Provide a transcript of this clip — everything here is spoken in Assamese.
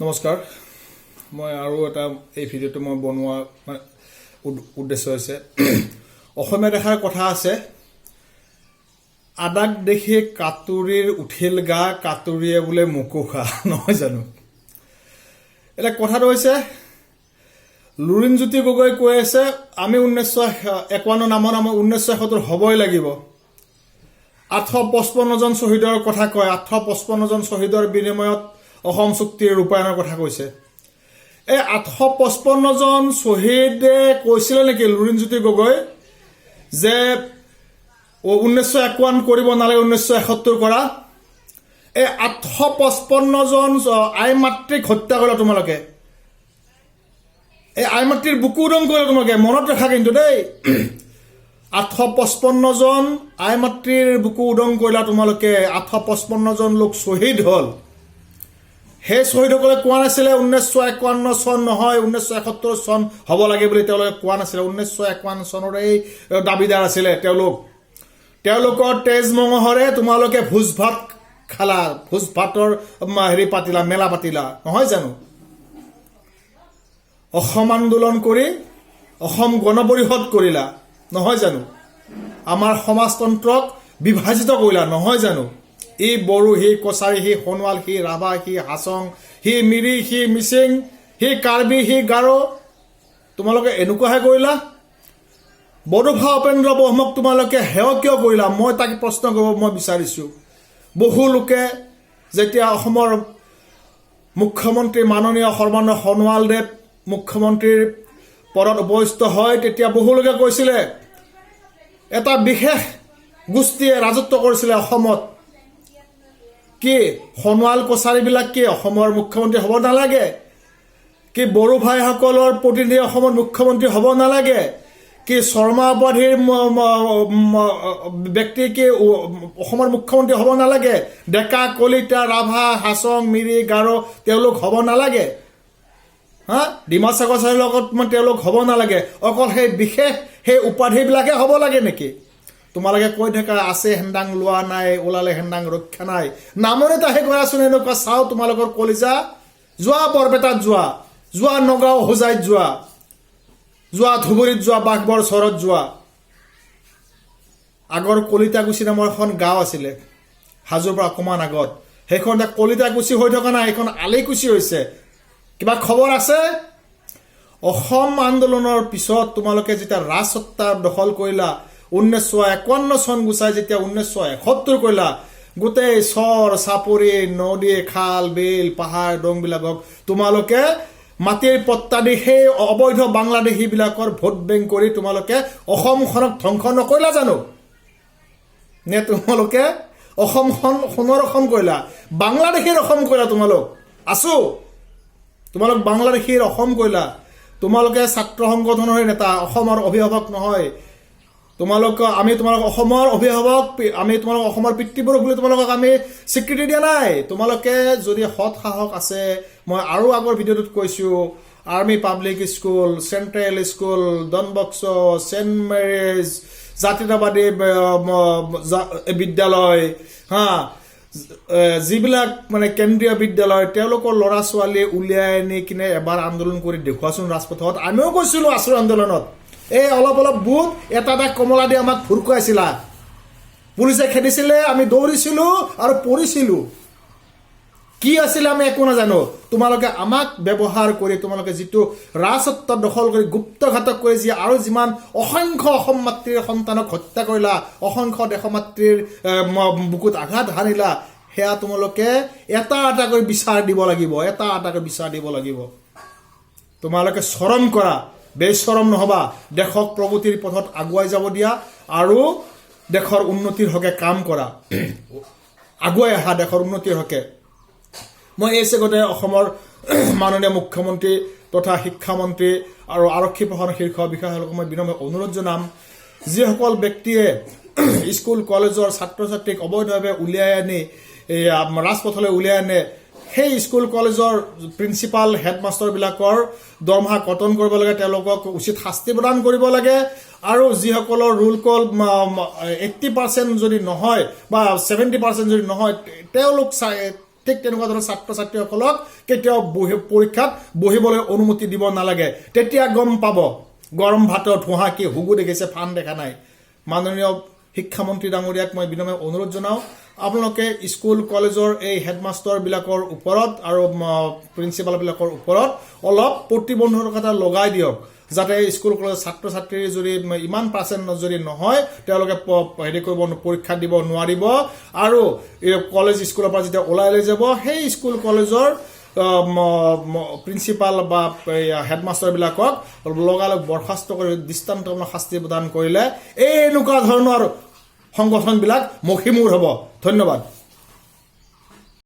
নমস্কাৰ মই আৰু এটা এই ভিডিঅ'টো মই বনোৱা উদ্দেশ্য হৈছে অসমীয়া দেখাৰ কথা আছে আদাক দেখি কাতুৰীৰ উঠিল গা কাতুৰীয়ে বোলে মুকুখা নহয় জানো এটা কথাটো হৈছে লুৰিণজ্যোতি গগৈ কৈ আছে আমি 1951 নামৰ 1971 হ'বই লাগিব 855 জন শহীদৰ কথা কয় 855 জন শহীদৰ বিনিময়ত অসম চুক্তিৰ ৰূপায়ণৰ কথা কৈছে এই 855 জন শহীদে কৈছিল নেকি লুৰিণজ্যোতি গগৈ যে 1951 কৰিব নালাগে 1971 কৰা এই 855 জন আই মাতৃক হত্যা কৰিলা তোমালোকে এই আই মাতৃৰ বুকু উদং কৰিলা তোমালোকে মনত ৰাখা কিন্তু দেই 855 জন আই মাতৃৰ বুকু উদং কৰিলা তোমালোকে 855 জন লোক শহীদ হল সেই শহীদসকলে কোৱা নাছিলে 1951 চন নহয় 1971 চন হ'ব লাগে বুলি তেওঁলোকে কোৱা নাছিলে 1951 চনৰ এই দাবীদাৰ আছিলে তেওঁলোকৰ তেজ মঙহৰে তোমালোকে ভোজ ভাত খালা ভোজ ভাতৰ পাতিলা মেলা পাতিলা নহয় জানো অসম আন্দোলন কৰি অসম গণ পৰিষদ কৰিলা নহয় জানো আমাৰ সমাজতন্ত্ৰক বিভাজিত কৰিলা নহয় জানো ই বড়ো হি কছাৰী হি সোণোৱাল হি ৰাভা হি হাছং হি মিৰি হি মিচিং হি কাৰ্বি হি গাৰো তোমালোকে এনেকুৱাহে কৰিলা বড়োফা উপেন্দ্ৰ ব্ৰহ্মক তোমালোকে হেয় কিয় কৰিলা মই তাক প্ৰশ্ন কৰিব মই বিচাৰিছো বহু লোকে যেতিয়া অসমৰ মুখ্যমন্ত্ৰী মাননীয় সৰ্বানন্দ সোণোৱালদেৱ মুখ্যমন্ত্ৰীৰ পদত উপস্থিত হয় তেতিয়া বহু লোকে কৈছিলে এটা বিশেষ গোষ্ঠীয়ে ৰাজত্ব কৰিছিলে অসমত কি সোণোৱাল কছাৰীবিলাক কি অসমৰ মুখ্যমন্ত্ৰী হ'ব নালাগে কি বড়ো ভাইসকলৰ প্ৰতিনিধি অসমৰ মুখ্যমন্ত্ৰী হ'ব নালাগে কি শৰ্মা উপাধিৰ ব্যক্তি কি অসমৰ মুখ্যমন্ত্ৰী হ'ব নালাগে ডেকা কলিতা ৰাভা হাছং মিৰি গাৰো তেওঁলোক হ'ব নালাগে ডিমাচা কছাৰীৰ লগত তেওঁলোক হ'ব নালাগে অকল সেই বিশেষ সেই উপাধিবিলাকে হ'ব লাগে নেকি তোমালোকে কৈ থাকা আছে হেন্দাং লোৱা নাই ওলালে হেন্দাং ৰক্ষা নাই নামৰে তাহে কৰাচোন এনেকুৱা চাও তোমালোকৰ কলিজা যোৱা বৰপেটাত যোৱা নগাঁও হোজাইত যোৱা ধুবুৰীত যোৱা বাঘবৰ চৰত যোৱা আগৰ কলিতাকুছি নামৰ এখন গাঁও আছিলে হাজোৰ পৰা অকমান আগত সেইখন কলিতাকুছি হৈ থকা নাই এখন আলিকুছি হৈছে কিবা খবৰ আছে অসম আন্দোলনৰ পিছত তোমালোকে যেতিয়া ৰাজসত্তা দখল কৰিলা 1951 চন গুচাই যেতিয়া 1971 কৰিলা গোটেই চৰ চাপৰি নদী খাল বিল পাহাৰ ডংবিলাকক তোমালোকে মাটিৰ পট্টা দি সেই অবৈধ বাংলাদেশীবিলাকৰ ভোট বেংক কৰি তোমালোকে অসমখনক ধ্বংস নকৰিলা জানো নে তোমালোকে অসমখন সোণৰ অসম কৰিলা বাংলাদেশীৰ অসম কৰিলা তোমালোক বাংলাদেশীৰ অসম কৰিলা তোমালোকে ছাত্ৰ সংগঠনৰ নেতা অসমৰ অভিভাৱক নহয় আমি তোমালোক অসমৰ অভিভাৱক আমি তোমালোক অসমৰ পিতৃপুৰুষ বুলি তোমালোকক আমি স্বীকৃতি দিয়া নাই তোমালোকে যদি সৎ সাহস আছে মই আৰু আগৰ ভিডিঅ'টোত কৈছো army public school central school Don বক্সো সেন্ট মেৰিজ জাতীয়তাবাদী বিদ্যালয় যিবিলাক মানে কেন্দ্ৰীয় বিদ্যালয় তেওঁলোকৰ ল'ৰা ছোৱালী উলিয়াই আনি কিনে এবাৰ আন্দোলন কৰি দেখুৱাচোন ৰাজপথত আমিও কৈছিলো আছৰ আন্দোলনত এই অলপ বুট এটা কমলা দি আমাক ফুৰকুৱাইছিলা পুলিচে খেদিছিলে আমি দৌৰিছিলো আৰু পৰিছিলো কি আছিল আমি একো নাজানো তোমালোকে আমাক ব্যৱহাৰ কৰি তোমালোকে যিটো ৰাজসত্ব দখল কৰি গুপ্তঘাতক কৰি যি আৰু যিমান অসংখ্য অসম মাতৃৰ সন্তানক হত্যা কৰিলা অসংখ্য দেশমাতৃৰ বুকুত আঘাত হানিলা সেয়া তোমালোকে এটা কৰি বিচাৰ দিব লাগিব তোমালোকে শৰম কৰা বেশৰম নহবা দেশক প্ৰগতিৰ পথত আগুৱাই যাব দিয়া আৰু দেশৰ উন্নতিৰ হকে কাম কৰা আগুৱাই আহা দেশৰ উন্নতিৰ হকে মই এই চেগতে অসমৰ মাননীয় মুখ্যমন্ত্ৰী তথা শিক্ষামন্ত্ৰী আৰু আৰক্ষী প্ৰশাসনৰ শীৰ্ষ বিষয়াসকলক মই বিনম্ৰ অনুৰোধ জনাম যিসকল ব্যক্তিয়ে স্কুল কলেজৰ ছাত্ৰ ছাত্ৰীক অবৈধভাৱে উলিয়াই আনি ৰাজপথলৈ উলিয়াই আনে সেই স্কুল কলেজৰ প্ৰিন্সিপাল হেডমাষ্টাৰবিলাকৰ দৰমহা কটন কৰিব লাগে তেওঁলোকক উচিত শাস্তি প্ৰদান কৰিব লাগে আৰু যিসকলৰ ৰুল কল 80% যদি নহয় বা 70% যদি নহয় ঠিক তেনেকুৱা ধৰণৰ ছাত্ৰ ছাত্ৰীসকলক কেতিয়াও পৰীক্ষাত বহিবলৈ অনুমতি দিব নালাগে তেতিয়া গম পাব গৰম ভাতৰ ধোঁহা কি হুগু দেখিছে ফান দেখা নাই মাননীয় শিক্ষামন্ত্ৰী ডাঙৰীয়াক মই বিনম্ৰ অনুৰোধ জনাও আপোনালোকে স্কুল কলেজৰ এই হেডমাষ্টাৰ বিলাকৰ ওপৰত আৰু প্ৰিন্সিপাল বিলাকৰ ওপৰত অলপ প্ৰতিবন্ধকতা লগাই দিয়ক যাতে স্কুল কলেজ ছাত্ৰ ছাত্ৰীৰ যদি ইমান পাৰ্চেণ্ট যদি নহয় তেওঁলোকে হেৰি কৰিব পৰীক্ষা দিব নোৱাৰিব আৰু কলেজ স্কুলৰ পৰা যেতিয়া ওলাই লৈ যাব সেই স্কুল কলেজৰ প্ৰিন্সিপাল বা হেডমাষ্টাৰ বিলাকক লগালগ বৰখাস্ত কৰি দৃষ্টান্তমূলক শাস্তি প্ৰদান কৰিলে এই এনেকুৱা ধৰণৰ সংগঠনবিলাক মষিমূৰ হ'ব ধন্যবাদ